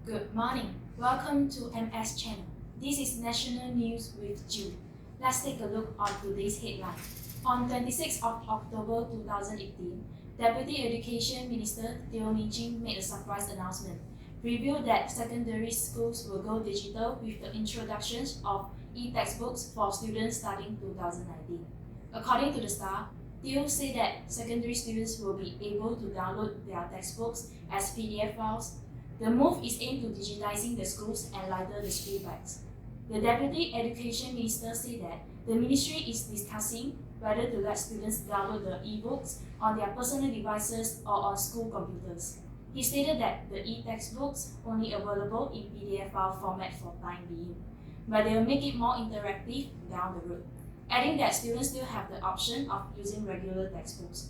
Good morning. Welcome to MS channel. This is National News with Jill. Let's take a look at today's headline. On 26th of October 2018, Deputy Education Minister Teo Min-Jin made a surprise announcement, revealed that secondary schools will go digital with the introduction of e-textbooks for students starting 2019. According to the Star, Teo said that secondary students will be able to download their textbooks as PDF files. The move is aimed to digitizing the schools and lighter the school bags. The Deputy Education Minister said that the ministry is discussing whether to let students download the e-books on their personal devices or on school computers. He stated that the e-textbooks only available in PDF file format for time being, but they will make it more interactive down the road, adding that students still have the option of using regular textbooks.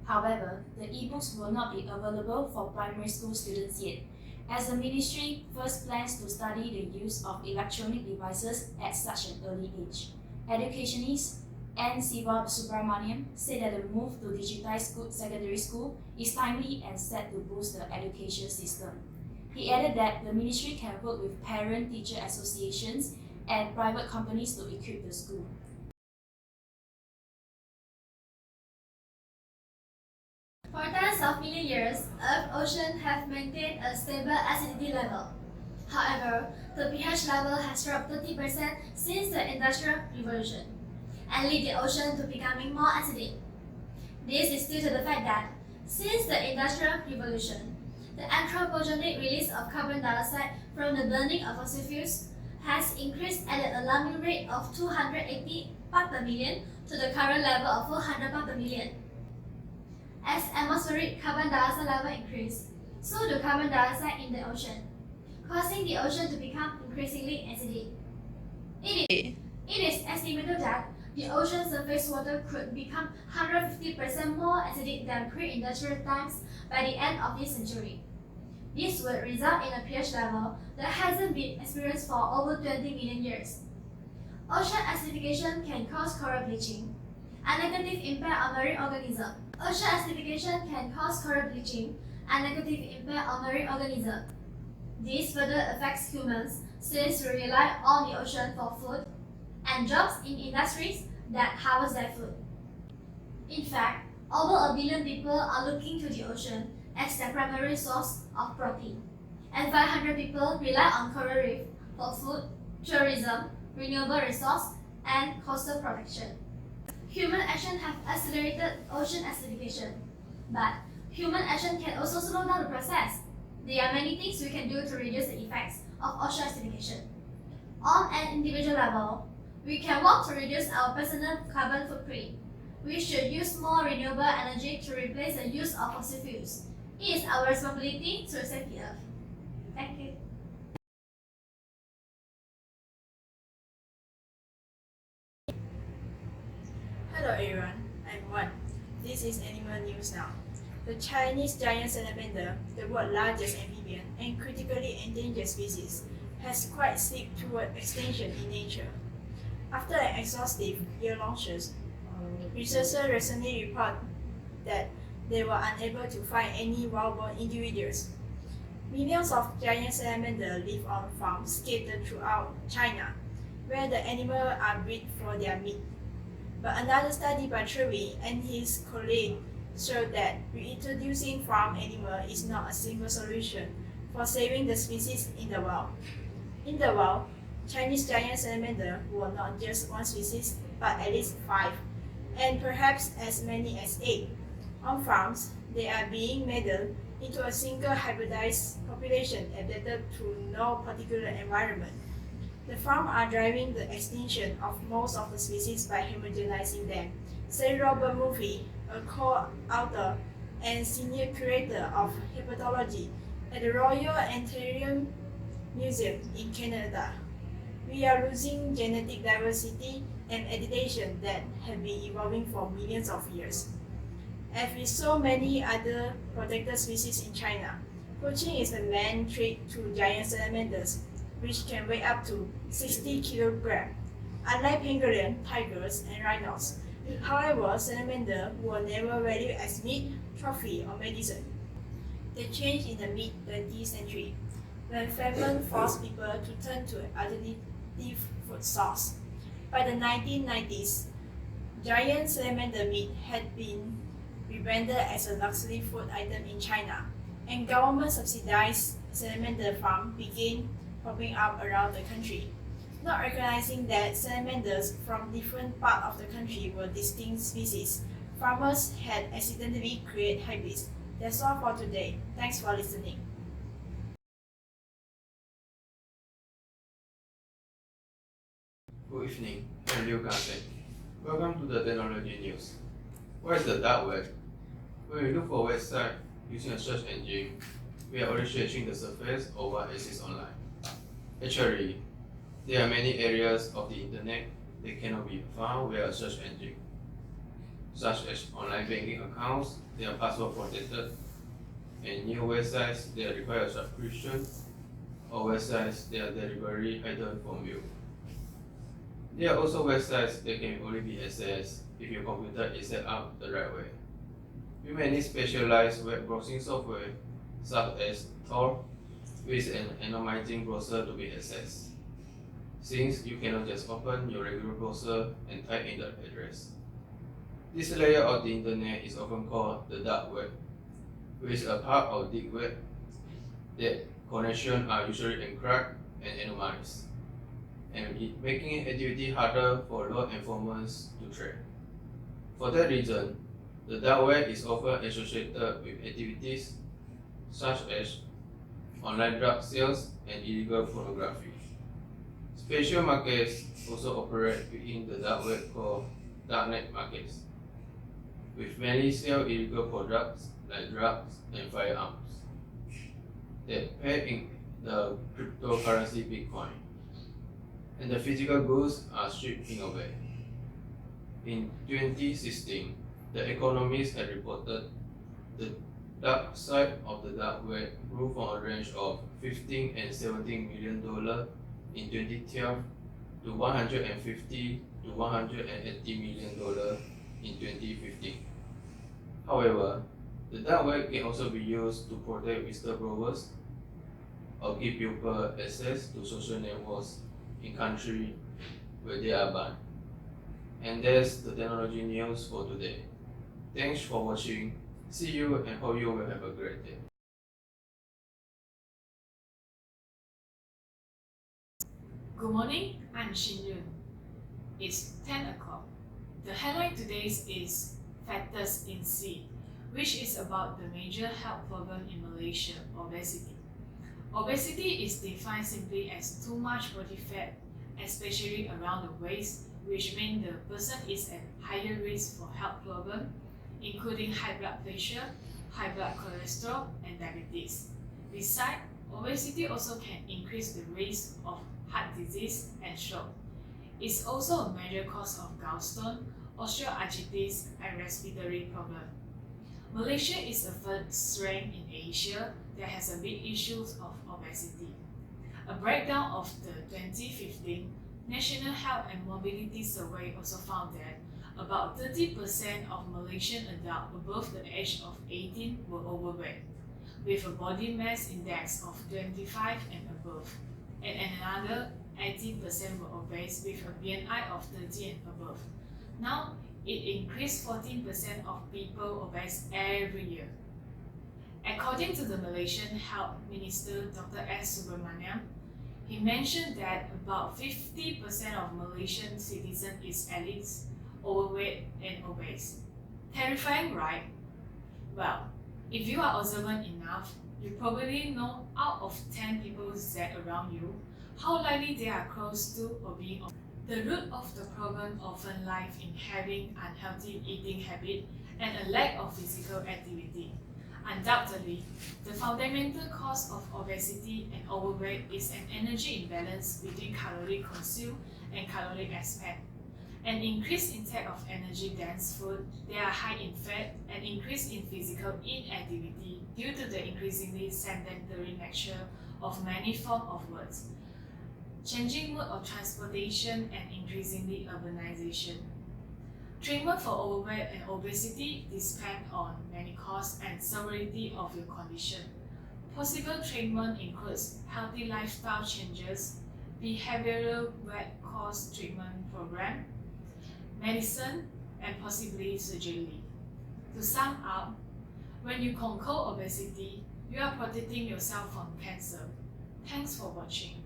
However, the e-books will not be available for primary school students yet, as the ministry first plans to study the use of electronic devices at such an early age. Educationist N. Siva Subramaniam said that the move to digitize secondary school is timely and set to boost the education system. He added that the ministry can work with parent-teacher associations and private companies to equip the school. For tens of million years, Earth's oceans have maintained a stable acidity level. However, the pH level has dropped 30% since the Industrial Revolution, and lead the ocean to becoming more acidic. This is due to the fact that, since the Industrial Revolution, the anthropogenic release of carbon dioxide from the burning of fossil fuels has increased at an alarming rate of 280 parts per million to the current level of 400 parts per million. As atmospheric carbon dioxide level increase, so do carbon dioxide in the ocean, causing the ocean to become increasingly acidic. It is estimated that the ocean surface water could become 150% more acidic than pre-industrial times by the end of this century. This would result in a pH level that hasn't been experienced for over 20 million years. Ocean acidification can cause coral bleaching, a negative impact on marine organisms. Ocean acidification can cause coral bleaching, a negative impact on marine organisms. This further affects humans since we rely on the ocean for food and jobs in industries that harvest their food. In fact, over 1 billion people are looking to the ocean as their primary source of protein, and 500 people rely on coral reef for food, tourism, renewable resource, and coastal protection. Human action have accelerated ocean acidification, but human action can also slow down the process. There are many things we can do to reduce the effects of ocean acidification. On an individual level, we can work to reduce our personal carbon footprint. We should use more renewable energy to replace the use of fossil fuels. It is our responsibility to save the earth. Thank you. Hello everyone, I'm Wan. This is Animal News Now. The Chinese giant salamander, the world's largest amphibian and critically endangered species, has quite slipped toward extinction in nature. After an exhaustive year-long search, researchers recently reported that they were unable to find any wild-born individuals. Millions of giant salamanders live on farms scattered throughout China, where the animals are bred for their meat. But another study by Trevi and his colleagues showed that reintroducing farm animals is not a simple solution for saving the species in the wild. In the wild, Chinese giant salamander were not just one species, but at least 5, and perhaps as many as 8. On farms, they are being melded into a single hybridized population adapted to no particular environment. The farms are driving the extinction of most of the species by homogenizing them, said Robert Murphy, a co-author and senior curator of hepatology at the Royal Anthurium Museum in Canada. We are losing genetic diversity and adaptation that have been evolving for millions of years. As with so many other protected species in China, poaching is the main threat to giant salamanders, which can weigh up to 60 kilograms. Unlike pangolin, tigers, and rhinos, however, salamanders were never valued as meat, trophy, or medicine. They changed in the mid-20th century. when famine forced people to turn to alternative food source. By the 1990s, giant salamander meat had been rebranded as a luxury food item in China, and government-subsidized salamander farms began popping up around the country. Not recognizing that salamanders from different parts of the country were distinct species, farmers had accidentally created hybrids. That's all for today. Thanks for listening. Good evening, I'm Liu Gansen. Welcome to the Technology News. What is the dark web? When we look for a website using a search engine, we are only searching the surface of what exists online. Actually, there are many areas of the internet that cannot be found via a search engine, such as online banking accounts that are password protected, and new websites that require a subscription, or websites that are deliberately hidden from view. There are also websites that can only be accessed if your computer is set up the right way. You may need specialized web browsing software such as Tor with an anonymizing browser to be accessed, since you cannot just open your regular browser and type in the address. This layer of the internet is often called the dark web, which is a part of the deep web that connections are usually encrypted and anonymized, and making activity harder for law enforcement to track. For that reason, the dark web is often associated with activities such as online drug sales and illegal pornography. Special markets also operate within the dark web called darknet markets, which mainly sell illegal products like drugs and firearms that pay in the cryptocurrency Bitcoin, and the physical goods are stripped away. In 2016, The Economist had reported the dark side of the dark web grew from a range of $15 and $17 million in 2012 to $150 to $180 million in 2015. However, the dark web can also be used to protect whistleblowers or give people access to social networks in countries where they are banned. And that's the technology news for today. Thanks for watching. See you and hope you will have a great day. Good morning, I'm Xin Yun. It's 10 o'clock. The headline today is Factors in C, which is about the major health problem in Malaysia, obesity. Obesity is defined simply as too much body fat, especially around the waist, which means the person is at higher risk for health problems, including high blood pressure, high blood cholesterol, and diabetes. Besides, obesity also can increase the risk of heart disease and stroke. It's also a major cause of gallstone, osteoarthritis, and respiratory problems. Malaysia is the first rank in Asia that has a big issue of obesity. A breakdown of the 2015 National Health and Mobility Survey also found that about 30% of Malaysian adults above the age of 18 were overweight, with a body mass index of 25 and above, and another 18% were obese with a BMI of 30 and above. Now, it increased 14% of people obese every year. According to the Malaysian Health Minister Dr. S. Subramaniam, he mentioned that about 50% of Malaysian citizens is at least overweight and obese. Terrifying, right? Well, if you are observant enough, you probably know out of 10 people that around you, how likely they are close to or being obese. The root of the problem often lies in having unhealthy eating habit and a lack of physical activity. Undoubtedly, the fundamental cause of obesity and overweight is an energy imbalance between calorie consumed and calorie expended. An increased intake of energy-dense food that are high in fat and increase in physical inactivity due to the increasingly sedentary nature of many forms of work, changing mode of transportation, and increasingly urbanization. Treatment for overweight and obesity depend on many causes and severity of your condition. Possible treatment includes healthy lifestyle changes, behavioral weight cost treatment program, medicine, and possibly surgery. To sum up, when you conquer obesity, you are protecting yourself from cancer. Thanks for watching.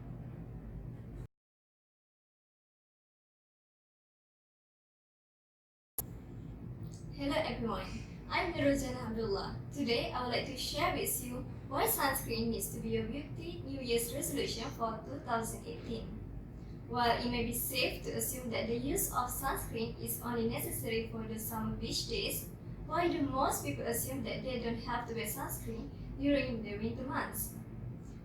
Hello everyone, I'm Nurujana Abdullah. Today I would like to share with you why sunscreen needs to be your beauty New Year's resolution for 2018. While it may be safe to assume that the use of sunscreen is only necessary for the summer beach days, why do most people assume that they don't have to wear sunscreen during the winter months?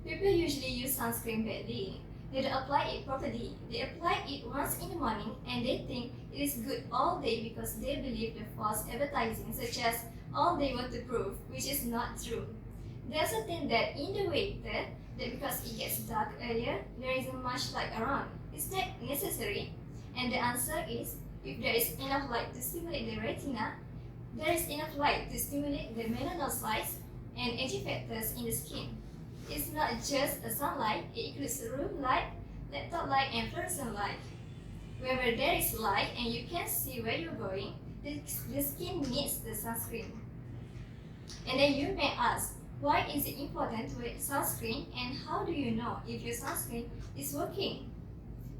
People usually use sunscreen badly. They don't apply it properly. They apply it once in the morning and they think it is good all day because they believe the false advertising such as all day waterproof, which is not true. They also think that in the winter, that because it gets dark earlier, there isn't much light around. Is that necessary? And the answer is, if there is enough light to stimulate the retina, there is enough light to stimulate the melanocytes and aging factors in the skin. It's not just a sunlight, it includes room light, laptop light, and fluorescent light. Wherever there is light and you can see where you're going, the skin needs the sunscreen. And then you may ask, why is it important to wear sunscreen and how do you know if your sunscreen is working?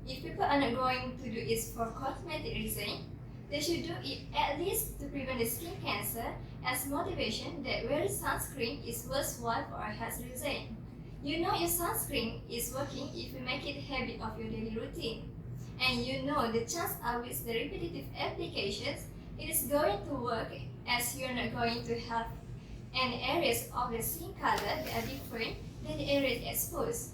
If people are not going to do it for cosmetic reason, they should do it at least to prevent the skin cancer as motivation that wearing sunscreen is worthwhile for a health reason. You know your sunscreen is working if you make it a habit of your daily routine. And you know the chance are with the repetitive applications, it is going to work as you're not going to have any areas of the skin color that are different than the areas exposed.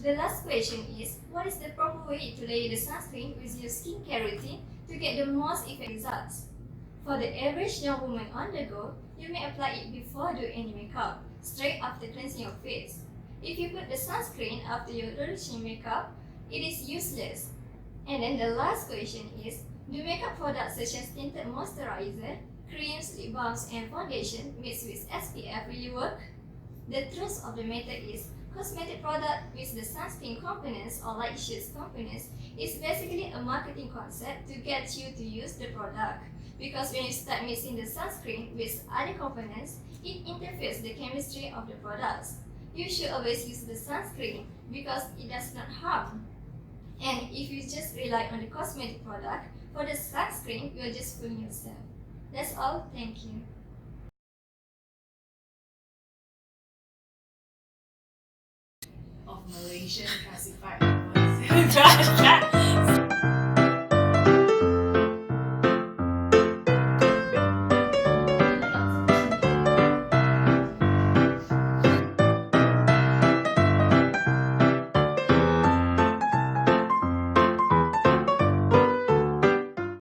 The last question is, what is the proper way to layer the sunscreen with your skincare routine to get the most effective results? For the average young woman on the go, you may apply it before doing any makeup, straight after cleansing your face. If you put the sunscreen after your routine makeup, it is useless. And then the last question is, do makeup products such as tinted moisturizer, creams, lip balms, and foundation mixed with SPF really work? The truth of the matter is, cosmetic product with the sunscreen components or light shades components is basically a marketing concept to get you to use the product. Because when you start mixing the sunscreen with other components, it interferes the chemistry of the products. You should always use the sunscreen because it does not harm. And if you just rely on the cosmetic product for the sunscreen, you're just fooling yourself. That's all. Thank you. Of Malaysian classified animals.